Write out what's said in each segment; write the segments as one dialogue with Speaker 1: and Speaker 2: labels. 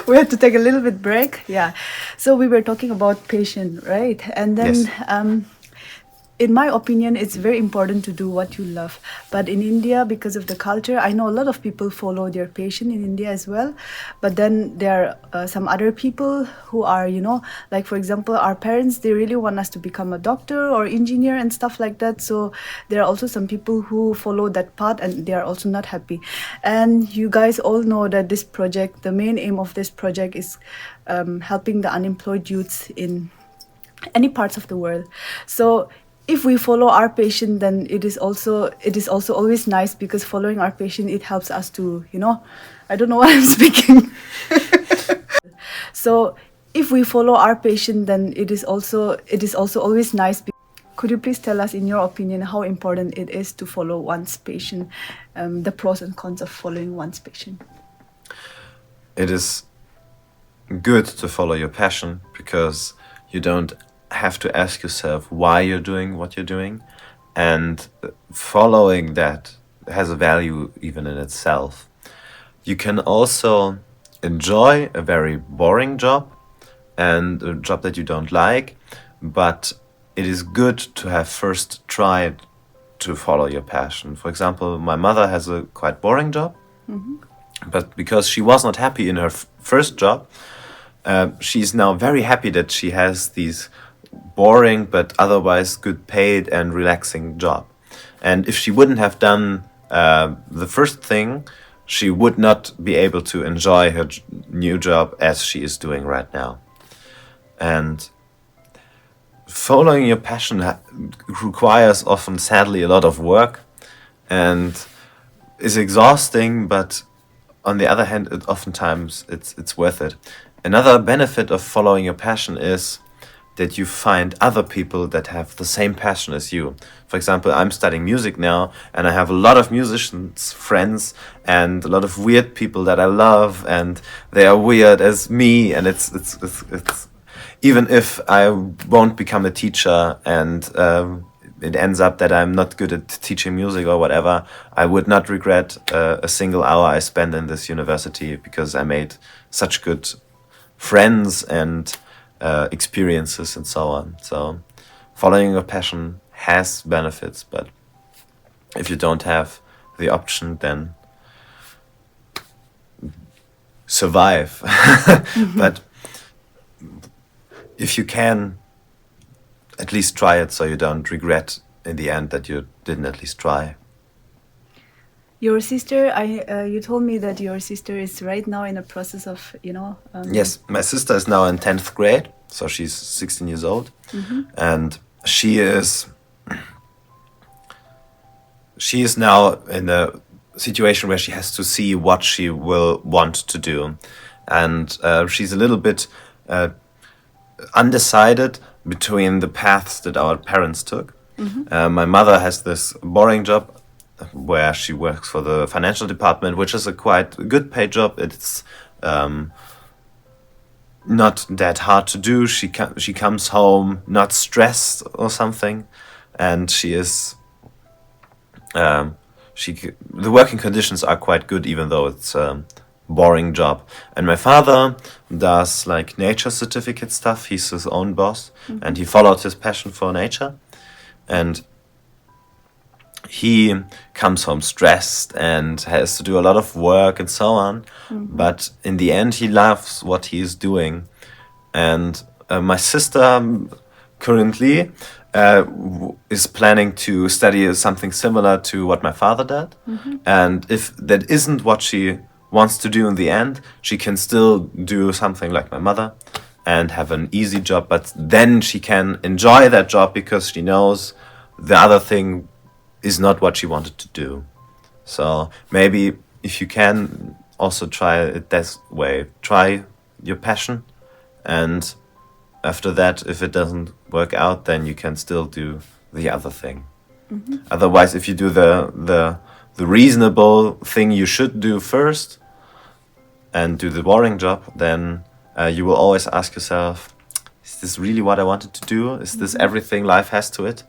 Speaker 1: We had to take a little bit break. Yeah. So we were talking about passion, right? And then
Speaker 2: Yes.
Speaker 1: in my opinion, it's very important to do what you love. But in India, because of the culture, I know a lot of people follow their passion in India as well. But then there are some other people who are, like for example, our parents, they really want us to become a doctor or engineer and stuff like that. So there are also some people who follow that path and they are also not happy. And you guys all know that this project, the main aim of this project is helping the unemployed youths in any parts of the world. So if we follow our passion, then it is also always nice, because following our passion, it helps us to, I don't know what I'm speaking. So if we follow our passion, then it is also always nice. Could you please tell us, in your opinion, how important it is to follow one's passion, the pros and cons of following one's passion?
Speaker 2: It is good to follow your passion because you don't have to ask yourself why you're doing what you're doing, and following that has a value even in itself. You can also enjoy a very boring job and a job that you don't like, but it is good to have first tried to follow your passion. For example, my mother has a quite boring job, but because she was not happy in her first job, she's now very happy that she has these boring but otherwise good paid and relaxing job. And if she wouldn't have done the first thing, she would not be able to enjoy her new job as she is doing right now. And following your passion requires often, sadly, a lot of work and is exhausting, but on the other hand, oftentimes it's worth it. Another benefit of following your passion is that you find other people that have the same passion as you. For example, I'm studying music now, and I have a lot of musicians friends and a lot of weird people that I love, and they are weird as me. And it's even if I won't become a teacher and it ends up that I'm not good at teaching music or whatever, I would not regret a single hour I spent in this university, because I made such good friends and experiences and so on. So following your passion has benefits, but if you don't have the option, then survive. But if you can, at least try it, so you don't regret in the end that you didn't at least try.
Speaker 1: Your sister, you told me that your sister is right now in a process of,
Speaker 2: Yes, my sister is now in 10th grade, so she's 16 years old, and she is now in a situation where she has to see what she will want to do, and she's a little bit undecided between the paths that our parents took. My mother has this boring job where she works for the financial department, which is a quite good paid job. It's not that hard to do. She comes home not stressed or something, and she is the working conditions are quite good, even though it's a boring job. And my father does like nature certificate stuff. He's his own boss, and he followed his passion for nature, and he comes home stressed and has to do a lot of work and so on. But in the end, he loves what he is doing. And my sister currently is planning to study something similar to what my father did. And if that isn't what she wants to do in the end, she can still do something like my mother and have an easy job. But then she can enjoy that job because she knows the other thing is not what she wanted to do. So maybe if you can also try it this way, try your passion, and after that, if it doesn't work out, then you can still do the other thing. Otherwise, if you do the reasonable thing you should do first and do the boring job, then you will always ask yourself, is this really what I wanted to do? Is this everything life has to it?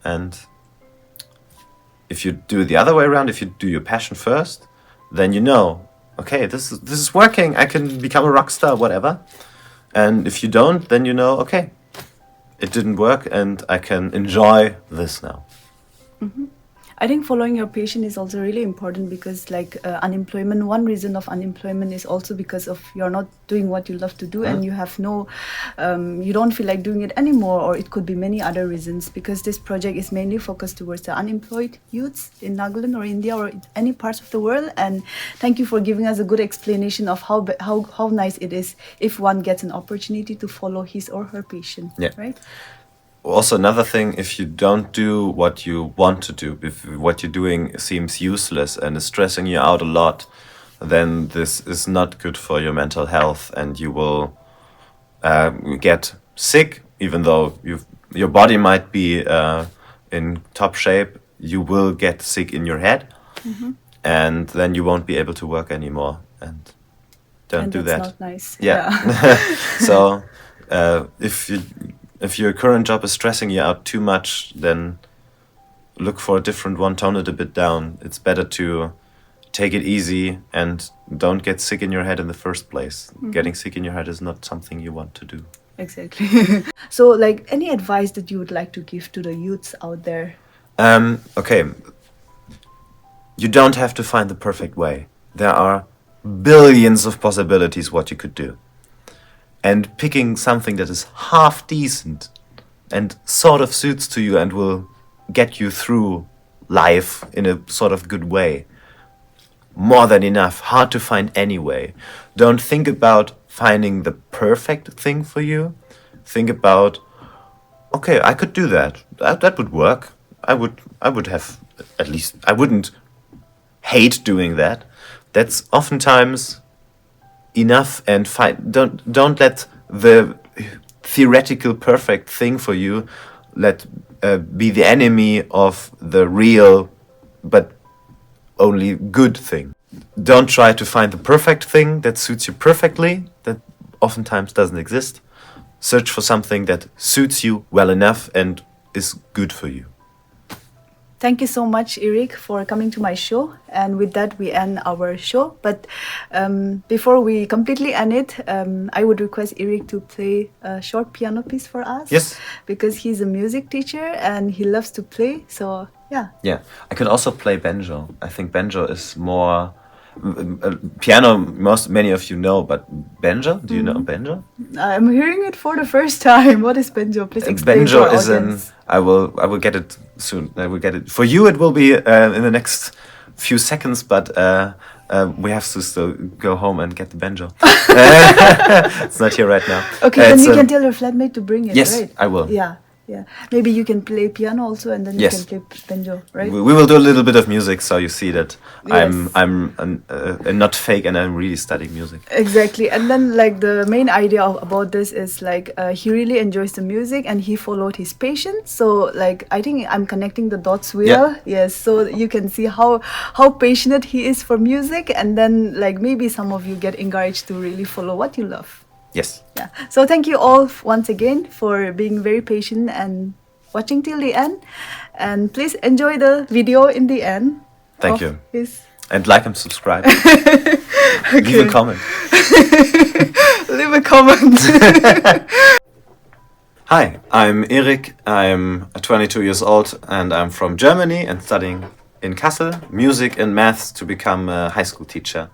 Speaker 2: And if you do it the other way around, if you do your passion first, then you know okay, this is working. I can become a rock star, whatever. And if you don't, then you know, okay, it didn't work, and I can enjoy this now.
Speaker 1: I think following your passion is also really important because, like, unemployment, one reason of unemployment is also because of you're not doing what you love to do and you have no, you don't feel like doing it anymore, or it could be many other reasons. Because this project is mainly focused towards the unemployed youths in Nagaland or India or in any parts of the world. And thank you for giving us a good explanation of how nice it is if one gets an opportunity to follow his or her passion.
Speaker 2: Yeah.
Speaker 1: Right.
Speaker 2: Also, another thing, if you don't do what you want to do, if what you're doing seems useless and is stressing you out a lot, then this is not good for your mental health, and you will get sick. Even though your body might be in top shape, you will get sick in your head, and then you won't be able to work anymore. And don't do that.
Speaker 1: That's not nice.
Speaker 2: Yeah. So if your current job is stressing you out too much, then look for a different one, tone it a bit down. It's better to take it easy and don't get sick in your head in the first place. Getting sick in your head is not something you want to do.
Speaker 1: Exactly. So, like, any advice that you would like to give to the youths out there?
Speaker 2: Okay. You don't have to find the perfect way. There are billions of possibilities what you could do. And picking something that is half decent and sort of suits to you and will get you through life in a sort of good way. More than enough. Hard to find anyway. Don't think about finding the perfect thing for you. Think about, okay, I could do that. That would work. I would have, at least, I wouldn't hate doing that. That's oftentimes enough, and don't let the theoretical perfect thing for you be the enemy of the real but only good thing. Don't try to find the perfect thing that suits you perfectly. That oftentimes doesn't exist. Search for something that suits you well enough and is good for you.
Speaker 1: Thank you so much, Eric, for coming to my show. And with that, we end our show. But before we completely end it, I would request Eric to play a short piano piece for us.
Speaker 2: Yes.
Speaker 1: Because he's a music teacher and he loves to play. So, yeah.
Speaker 2: Yeah, I could also play banjo. I think banjo is more... piano, many of you know, but banjo? Do you know banjo?
Speaker 1: I'm hearing it for the first time. What is banjo? Please explain
Speaker 2: Banjo
Speaker 1: to our
Speaker 2: is
Speaker 1: audience.
Speaker 2: I will get it soon. I will get it. For you, it will be in the next few seconds, but we have to still go home and get the banjo. It's not here right now.
Speaker 1: Okay, then you can tell your flatmate to bring it,
Speaker 2: yes,
Speaker 1: right?
Speaker 2: I will.
Speaker 1: Yeah. Maybe you can play piano also, and then
Speaker 2: Yes.
Speaker 1: you can play banjo, right?
Speaker 2: We will do a little bit of music, so you see that
Speaker 1: Yes.
Speaker 2: I'm not fake, and I'm really studying music.
Speaker 1: Exactly. And then, like, the main idea about this is, like, he really enjoys the music and he followed his passion. So, like, I think I'm connecting the dots well. Yes. So you can see how passionate he is for music, and then, like, maybe some of you get encouraged to really follow what you love.
Speaker 2: Yes.
Speaker 1: Yeah. So thank you all once again for being very patient and watching till the end. And please enjoy the video in the end.
Speaker 2: Thank you.
Speaker 1: His...
Speaker 2: And like and subscribe. Leave a comment.
Speaker 1: Leave a comment.
Speaker 2: Hi, I'm Erik. I'm 22 years old and I'm from Germany and studying in Kassel music and maths to become a high school teacher.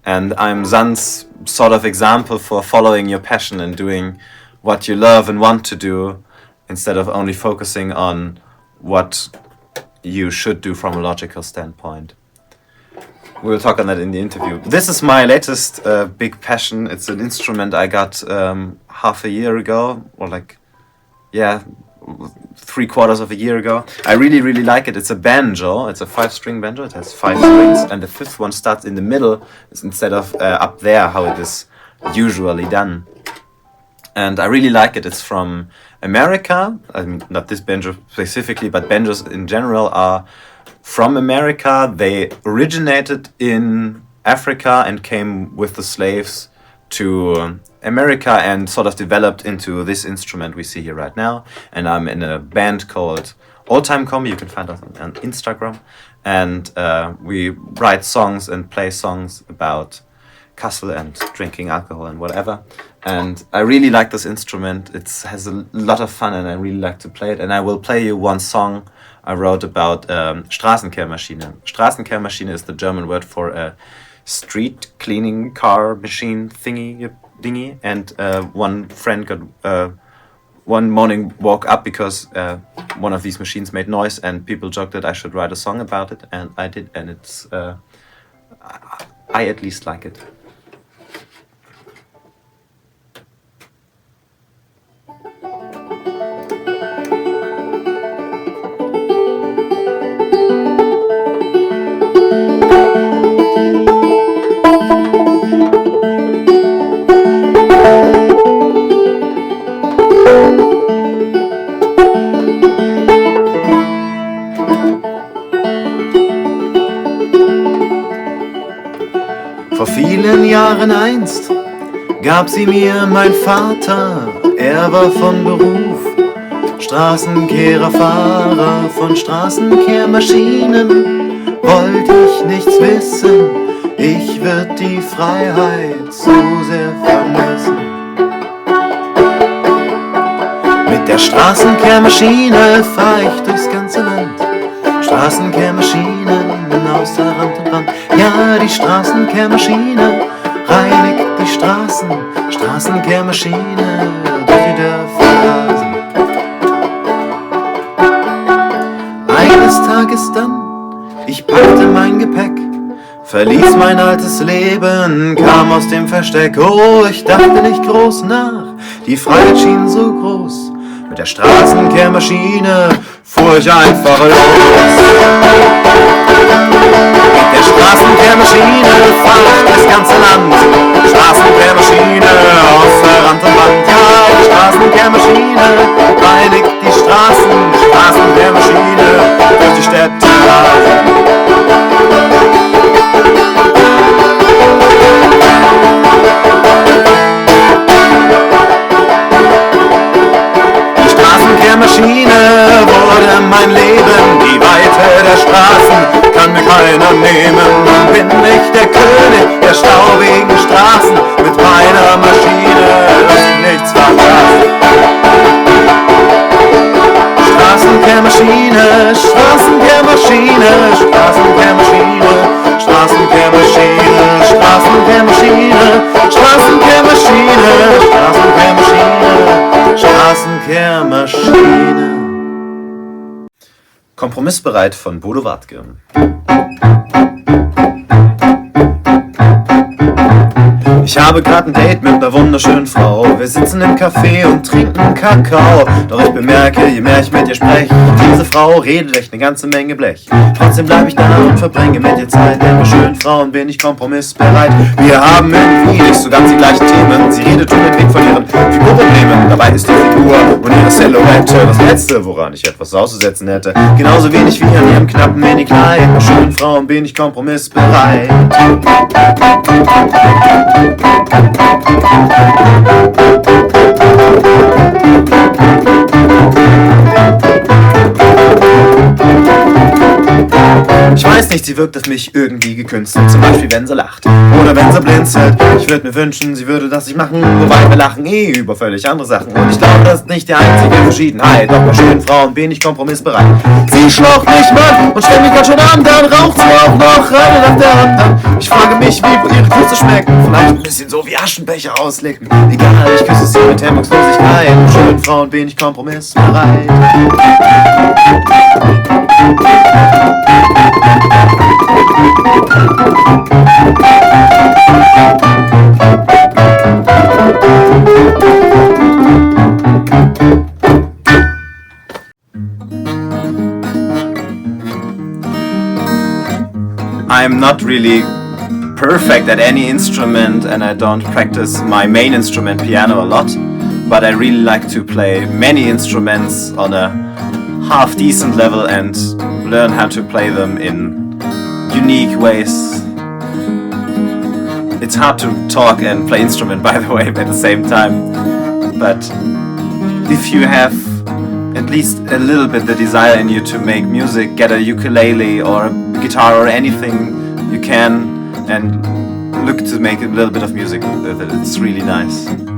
Speaker 2: And I'm Zan's sort of example for following your passion and doing what you love and want to do instead of only focusing on what you should do from a logical standpoint. We'll talk on that in the interview. This is my latest big passion. It's an instrument I got half a year ago, or like, yeah, 3/4 of a year ago. I really, really like it. It's a banjo. It's a 5-string banjo. It has 5 strings, and the 5th one starts in the middle instead of up there, how it is usually done. And I really like it. It's from America. I mean, not this banjo specifically, but banjos in general are from America. They originated in Africa and came with the slaves to America and sort of developed into this instrument we see here right now. And I'm in a band called Old Time Combi. You can find us on Instagram. And we write songs and play songs about Kassel and drinking alcohol and whatever. And I really like this instrument. It has a lot of fun and I really like to play it. And I will play you one song I wrote about Straßenkehrmaschine. Straßenkehrmaschine is the German word for a street cleaning car machine thingy. And one friend got one morning woke up because one of these machines made noise, and people joked that I should write a song about it, and I did, and it's I at least like it. Vor vielen Jahren einst gab sie mir mein Vater, er war von Beruf Straßenkehrer, Fahrer von Straßenkehrmaschinen. Wollte ich nichts wissen, ich würd die Freiheit so sehr vermissen. Mit der Straßenkehrmaschine fahr ich durchs ganze Land. Straßenkehrmaschinen außer Rand und Band. Ja, die Straßenkehrmaschine reinigt die Straßen. Straßenkehrmaschine durch die Dörfer rasen. Eines Tages dann, ich packte mein Gepäck, verließ mein altes Leben, kam aus dem Versteck. Oh, ich dachte nicht groß nach, die Freiheit schien so groß. Mit der Straßenkehrmaschine fuhr ich einfach los. Mit der Straßenkehrmaschine fahr ich das ganze Land. Straßenkehrmaschine außer Rand und Band. Ja, die Straßenkehrmaschine reinigt die Straßen. Straßenkehrmaschine durch die Städte rasen. Straßenkehrmaschine wurde mein Leben, die Weite der Straßen kann mir keiner nehmen. Nun bin ich der König der staubigen Straßen, mit meiner Maschine lass ich nichts verpassen. Straßenkehrmaschine, Straßenkehrmaschine, Straßenkehrmaschine, Straßenkehrmaschine, Straßenkehrmaschine, Straßenkehrmaschine, Straßenkehrmaschine, Straßenkehrmaschine. Kompromissbereit von Bodo Wartke. Ich habe gerade ein Date mit einer wunderschönen Frau. Wir sitzen im Café und trinken Kakao. Doch ich bemerke, je mehr ich mit ihr spreche, diese Frau redet echt eine ganze Menge Blech. Trotzdem bleibe ich da und verbringe mit ihr Zeit, denn bei schönen Frauen bin ich kompromissbereit. Wir haben irgendwie nicht so ganz die gleichen Themen. Sie redet unbedingt von ihren Figurproblemen. Dabei ist die Figur und ihre Silhouette das Letzte, woran ich etwas auszusetzen hätte. Genauso wenig wie an ihrem knappen Minikleid. Bei schönen Frauen bin ich kompromissbereit. Ich weiß nicht, sie wirkt auf mich irgendwie gekünstelt. Zum Beispiel, wenn sie lacht oder wenn sie blinzelt. Ich würde mir wünschen, sie würde das nicht machen. Wobei wir lachen über völlig andere Sachen. Und ich glaube, das ist nicht die einzige Verschiedenheit. Doch bei schönen Frauen bin ich kompromissbereit. Sie schlaucht mich mal und stellt mich ganz schön an. Dann raucht sie auch noch eine nach der anderen. Ich frage mich, wie ihre Küsse schmecken. Vielleicht ein bisschen so wie Aschenbecher auslecken. Egal, ich küsse sie mit Hemmungslosigkeit. Bei schönen Frauen bin ich kompromissbereit. I'm not really perfect at any instrument and I don't practice my main instrument, piano, a lot, but I really like to play many instruments on a half decent level and learn how to play them in unique ways. It's hard to talk and play instrument, by the way, at the same time, but if you have at least a little bit the desire in you to make music, get a ukulele or a guitar or anything you can and look to make a little bit of music with it. It's really nice.